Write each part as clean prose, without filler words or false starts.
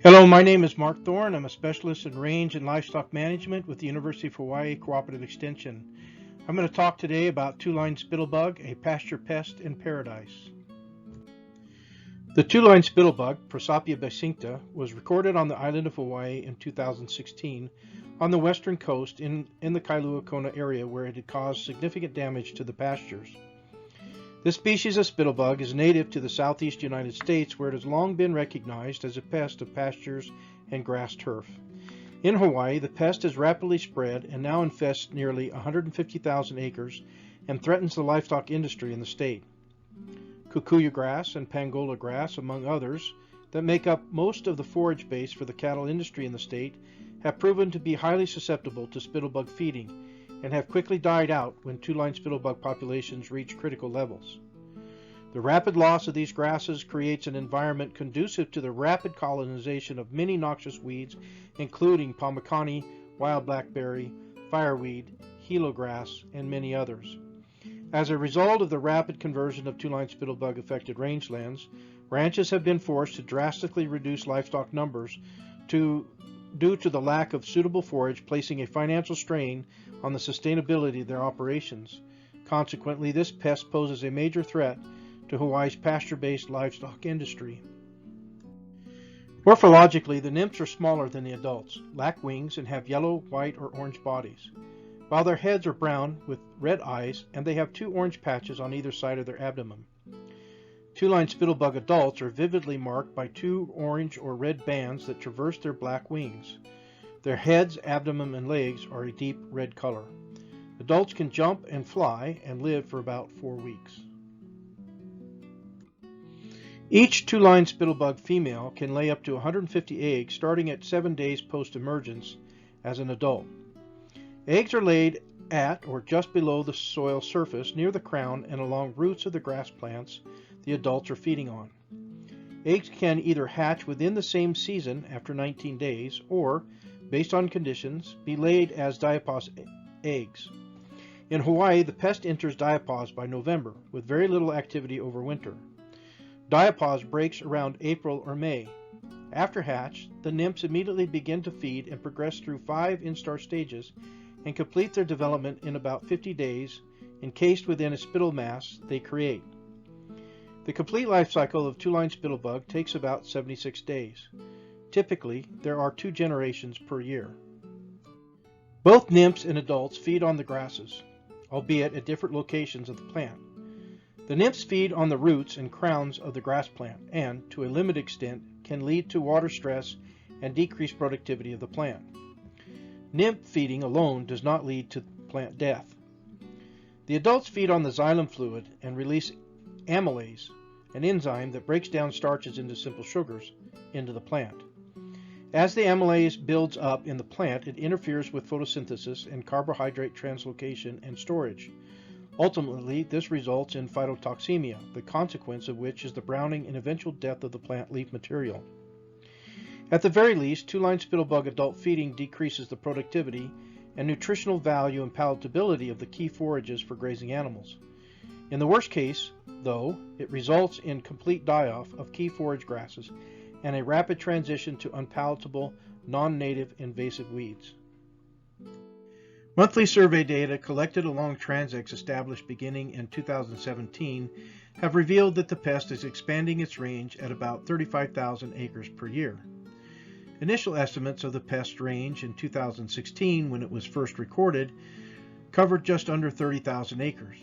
Hello, my name is Mark Thorne. I'm a specialist in range and livestock management with the University of Hawaii Cooperative Extension. I'm going to talk today about Twoline Spittlebug, a pasture pest in paradise. The Twoline Spittlebug, Prosopia basincta, was recorded on the island of Hawaii in 2016 on the western coast in the Kailua Kona area where it had caused significant damage to the pastures. This species of spittlebug is native to the southeast United States, where it has long been recognized as a pest of pastures and grass turf. In Hawaii, the pest has rapidly spread and now infests nearly 150,000 acres and threatens the livestock industry in the state. Kikuyu grass and pangola grass, among others, that make up most of the forage base for the cattle industry in the state, have proven to be highly susceptible to spittlebug feeding and have quickly died out when Twoline spittlebug populations reach critical levels. The rapid loss of these grasses creates an environment conducive to the rapid colonization of many noxious weeds, including pomekani, wild blackberry, fireweed, hilo grass, and many others. As a result of the rapid conversion of Twoline spittlebug affected rangelands, ranches have been forced to drastically reduce livestock numbers due to the lack of suitable forage, placing a financial strain on the sustainability of their operations. Consequently, this pest poses a major threat to Hawaii's pasture-based livestock industry. Morphologically, the nymphs are smaller than the adults, lack wings, and have yellow, white, or orange bodies, while their heads are brown with red eyes, and they have two orange patches on either side of their abdomen. Twoline spittlebug adults are vividly marked by two orange or red bands that traverse their black wings. Their heads, abdomen, and legs are a deep red color. Adults can jump and fly and live for about 4 weeks. Each Twoline spittlebug female can lay up to 150 eggs starting at 7 days post-emergence as an adult. Eggs are laid at or just below the soil surface near the crown and along roots of the grass plants the adults are feeding on. Eggs can either hatch within the same season after 19 days or, based on conditions, be laid as diapause eggs. In Hawaii, the pest enters diapause by November, with very little activity over winter. Diapause breaks around April or May. After hatch, the nymphs immediately begin to feed and progress through 5 instar stages and complete their development in about 50 days, encased within a spittle mass they create. The complete life cycle of Twoline spittlebug takes about 76 days. Typically, there are 2 generations per year. Both nymphs and adults feed on the grasses, albeit at different locations of the plant. The nymphs feed on the roots and crowns of the grass plant and, to a limited extent, can lead to water stress and decreased productivity of the plant. Nymph feeding alone does not lead to plant death. The adults feed on the xylem fluid and release amylase, an enzyme that breaks down starches into simple sugars, into the plant. As the amylase builds up in the plant, it interferes with photosynthesis and carbohydrate translocation and storage. Ultimately, this results in phytotoxemia, the consequence of which is the browning and eventual death of the plant leaf material. At the very least, Twoline spittlebug adult feeding decreases the productivity and nutritional value and palatability of the key forages for grazing animals. In the worst case, though, it results in complete die-off of key forage grasses and a rapid transition to unpalatable, non-native invasive weeds. Monthly survey data collected along transects established beginning in 2017 have revealed that the pest is expanding its range at about 35,000 acres per year. Initial estimates of the pest range in 2016, when it was first recorded, covered just under 30,000 acres.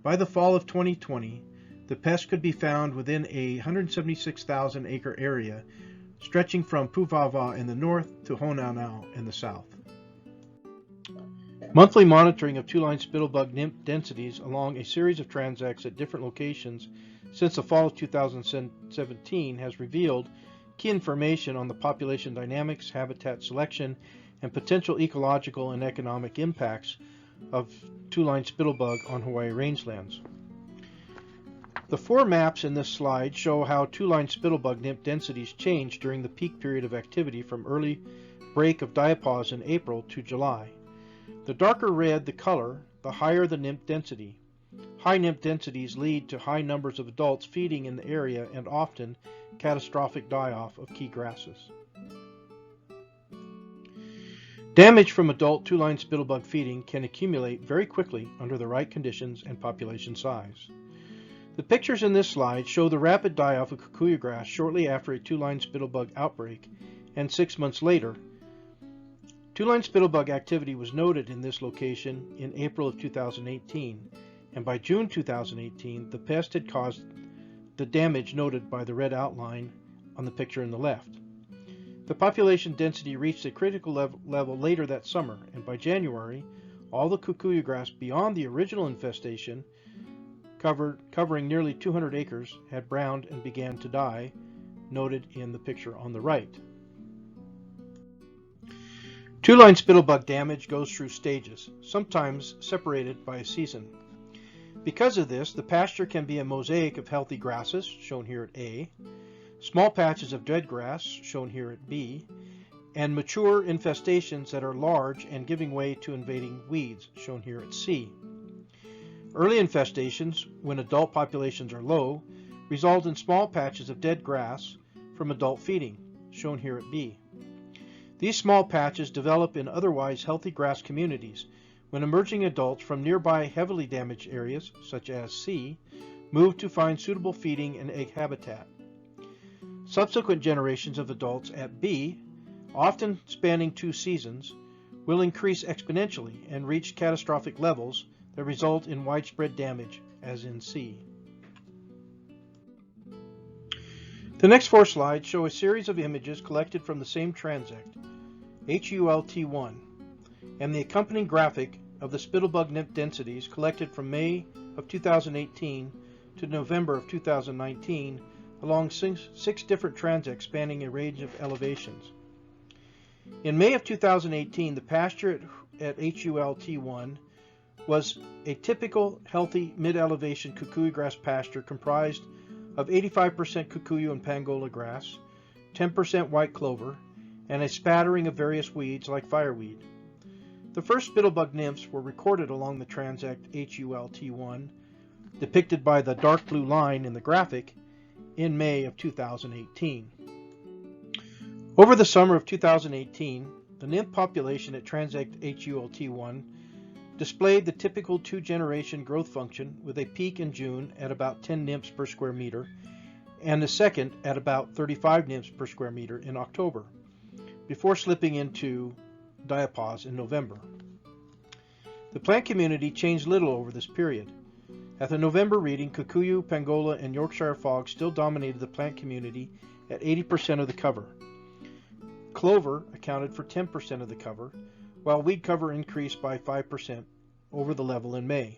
By the fall of 2020, the pest could be found within a 176,000 acre area, stretching from Puvawa in the north to Honaunau in the south. Monthly monitoring of Twoline spittlebug nymph densities along a series of transects at different locations since the fall of 2017 has revealed key information on the population dynamics, habitat selection, and potential ecological and economic impacts of Twoline spittlebug on Hawaii rangelands. The 4 maps in this slide show how Twoline spittlebug nymph densities change during the peak period of activity from early break of diapause in April to July. The darker red the color, the higher the nymph density. High nymph densities lead to high numbers of adults feeding in the area and often catastrophic die-off of key grasses. Damage from adult two-line spittlebug feeding can accumulate very quickly under the right conditions and population size. The pictures in this slide show the rapid die-off of kikuyu grass shortly after a two-line spittlebug outbreak, and 6 months later. Two-line spittlebug activity was noted in this location in April of 2018, and by June 2018, the pest had caused the damage noted by the red outline on the picture in the left. The population density reached a critical level later that summer, and by January, all the kikuyu grass beyond the original infestation, covering nearly 200 acres, had browned and began to die, noted in the picture on the right. Two-line spittlebug damage goes through stages, sometimes separated by a season. Because of this, the pasture can be a mosaic of healthy grasses, shown here at A, small patches of dead grass, shown here at B, and mature infestations that are large and giving way to invading weeds, shown here at C. Early infestations, when adult populations are low, result in small patches of dead grass from adult feeding, shown here at B. These small patches develop in otherwise healthy grass communities when emerging adults from nearby heavily damaged areas, such as C, move to find suitable feeding and egg habitat. Subsequent generations of adults at B, often spanning 2 seasons, will increase exponentially and reach catastrophic levels that result in widespread damage, as in C. The next 4 slides show a series of images collected from the same transect, HULT1, and the accompanying graphic of the spittlebug nymph densities collected from May of 2018 to November of 2019 along 6 different transects spanning a range of elevations. In May of 2018, the pasture at HULT1 was a typical healthy mid-elevation kikuyu grass pasture comprised of 85% kikuyu and pangola grass, 10% white clover, and a spattering of various weeds like fireweed. The first spittlebug nymphs were recorded along the transect HULT1, depicted by the dark blue line in the graphic, in May of 2018. Over the summer of 2018, the nymph population at transect HULT1 displayed the typical 2-generation growth function with a peak in June at about 10 nymphs per square meter and a second at about 35 nymphs per square meter in October, before slipping into diapause in November. The plant community changed little over this period. At the November reading, kikuyu, pangola, and Yorkshire fog still dominated the plant community at 80% of the cover. Clover accounted for 10% of the cover, while weed cover increased by 5% over the level in May.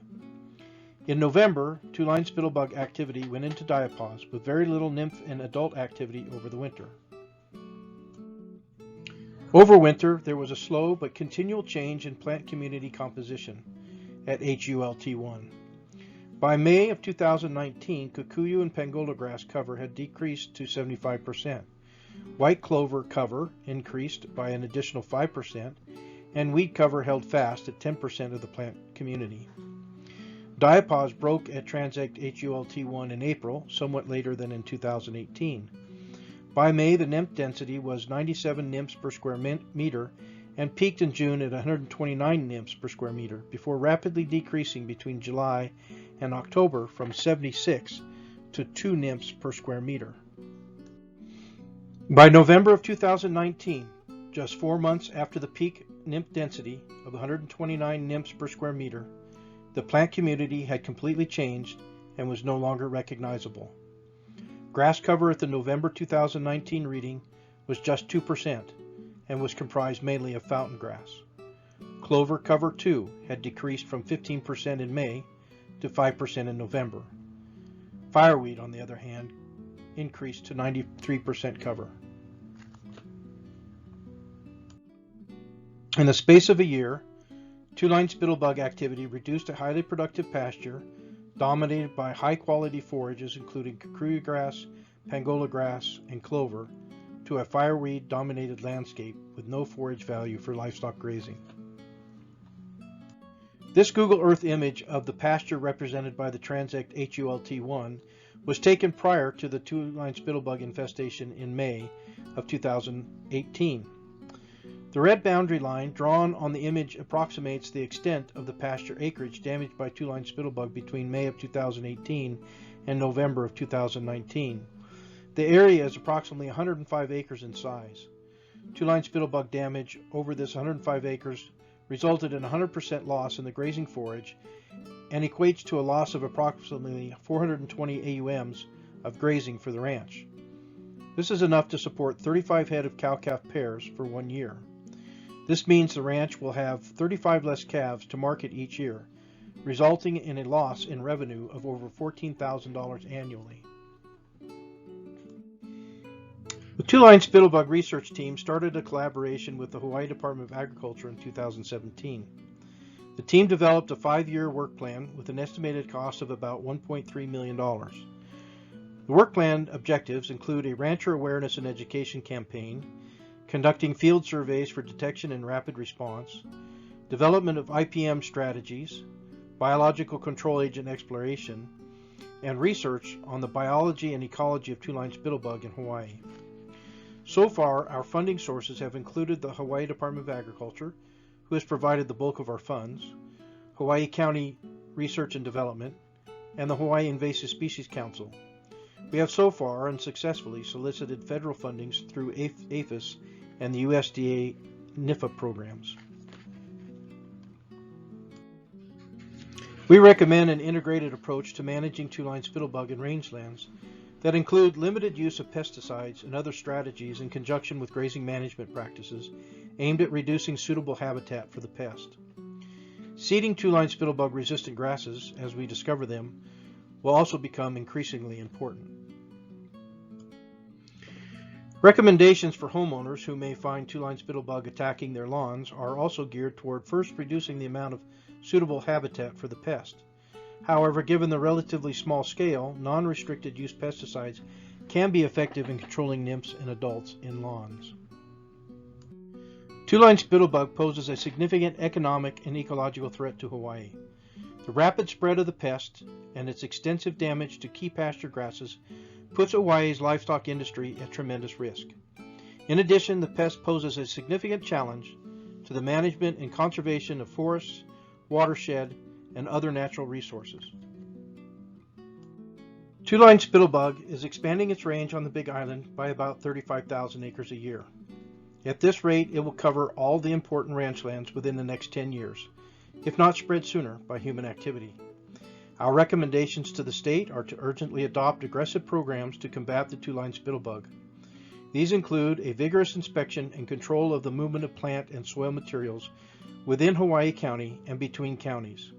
In November, two-line spittlebug activity went into diapause, with very little nymph and adult activity over the winter. Over winter, there was a slow but continual change in plant community composition at HULT1. By May of 2019, kikuyu and pangola grass cover had decreased to 75%. White clover cover increased by an additional 5%, and weed cover held fast at 10% of the plant community. Diapause broke at transect HULT1 in April, somewhat later than in 2018. By May, the nymph density was 97 nymphs per square meter and peaked in June at 129 nymphs per square meter, before rapidly decreasing between July and October from 76 to 2 nymphs per square meter. By November of 2019, just 4 months after the peak nymph density of 129 nymphs per square meter, the plant community had completely changed and was no longer recognizable. Grass cover at the November 2019 reading was just 2% and was comprised mainly of fountain grass. Clover cover, too, had decreased from 15% in May to 5% in November. Fireweed, on the other hand, increased to 93% cover. In the space of a year, two-line spittlebug activity reduced a highly productive pasture dominated by high-quality forages including kikuyu grass, pangola grass, and clover, to a fireweed-dominated landscape with no forage value for livestock grazing. This Google Earth image of the pasture represented by the transect HULT1 was taken prior to the Twoline Spittlebug infestation in May of 2018. The red boundary line drawn on the image approximates the extent of the pasture acreage damaged by Twoline Spittlebug between May of 2018 and November of 2019. The area is approximately 105 acres in size. Twoline Spittlebug damage over this 105 acres resulted in 100% loss in the grazing forage and equates to a loss of approximately 420 AUMs of grazing for the ranch. This is enough to support 35 head of cow-calf pairs for 1 year. This means the ranch will have 35 less calves to market each year, resulting in a loss in revenue of over $14,000 annually. The Twoline Spittlebug research team started a collaboration with the Hawaii Department of Agriculture in 2017. The team developed a 5-year work plan with an estimated cost of about $1.3 million. The work plan objectives include a rancher awareness and education campaign, conducting field surveys for detection and rapid response, development of IPM strategies, biological control agent exploration, and research on the biology and ecology of Twoline Spittlebug in Hawaii. So far, our funding sources have included the Hawaii Department of Agriculture, who has provided the bulk of our funds, Hawaii County Research and Development, and the Hawaii Invasive Species Council. We have so far unsuccessfully solicited federal fundings through APHIS and the USDA NIFA programs. We recommend an integrated approach to managing Twoline Spittlebug in rangelands that include limited use of pesticides and other strategies in conjunction with grazing management practices aimed at reducing suitable habitat for the pest. Seeding Twoline Spittlebug resistant grasses, as we discover them, will also become increasingly important. Recommendations for homeowners who may find Twoline Spittlebug attacking their lawns are also geared toward first reducing the amount of suitable habitat for the pest. However, given the relatively small scale, non-restricted use pesticides can be effective in controlling nymphs and adults in lawns. Twoline Spittlebug poses a significant economic and ecological threat to Hawaii. The rapid spread of the pest and its extensive damage to key pasture grasses puts Hawaii's livestock industry at tremendous risk. In addition, the pest poses a significant challenge to the management and conservation of forests, watershed, and other natural resources. Twoline Spittlebug is expanding its range on the Big Island by about 35,000 acres a year. At this rate, it will cover all the important ranch lands within the next 10 years, if not spread sooner by human activity. Our recommendations to the state are to urgently adopt aggressive programs to combat the Twoline Spittlebug. These include a vigorous inspection and control of the movement of plant and soil materials within Hawaii County and between counties.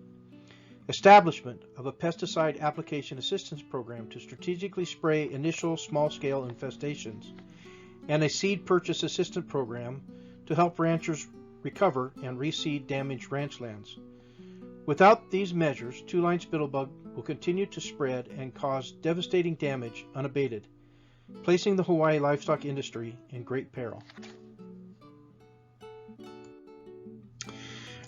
Establishment of a pesticide application assistance program to strategically spray initial small-scale infestations, and a seed purchase assistance program to help ranchers recover and reseed damaged ranch lands. Without these measures, Twoline Spittlebug will continue to spread and cause devastating damage unabated, placing the Hawaii livestock industry in great peril.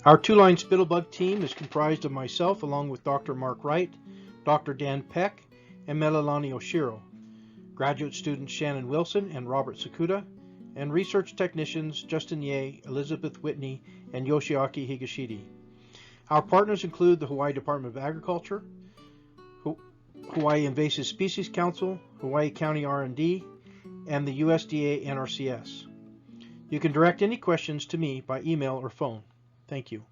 Our Twoline Spittlebug team is comprised of myself along with Dr. Mark Wright, Dr. Dan Peck, and Melilani Oshiro, graduate students Shannon Wilson and Robert Sakuda, and research technicians Justin Ye, Elizabeth Whitney, and Yoshiaki Higashidi. Our partners include the Hawaii Department of Agriculture, Hawaii Invasive Species Council, Hawaii County R&D, and the USDA NRCS. You can direct any questions to me by email or phone. Thank you.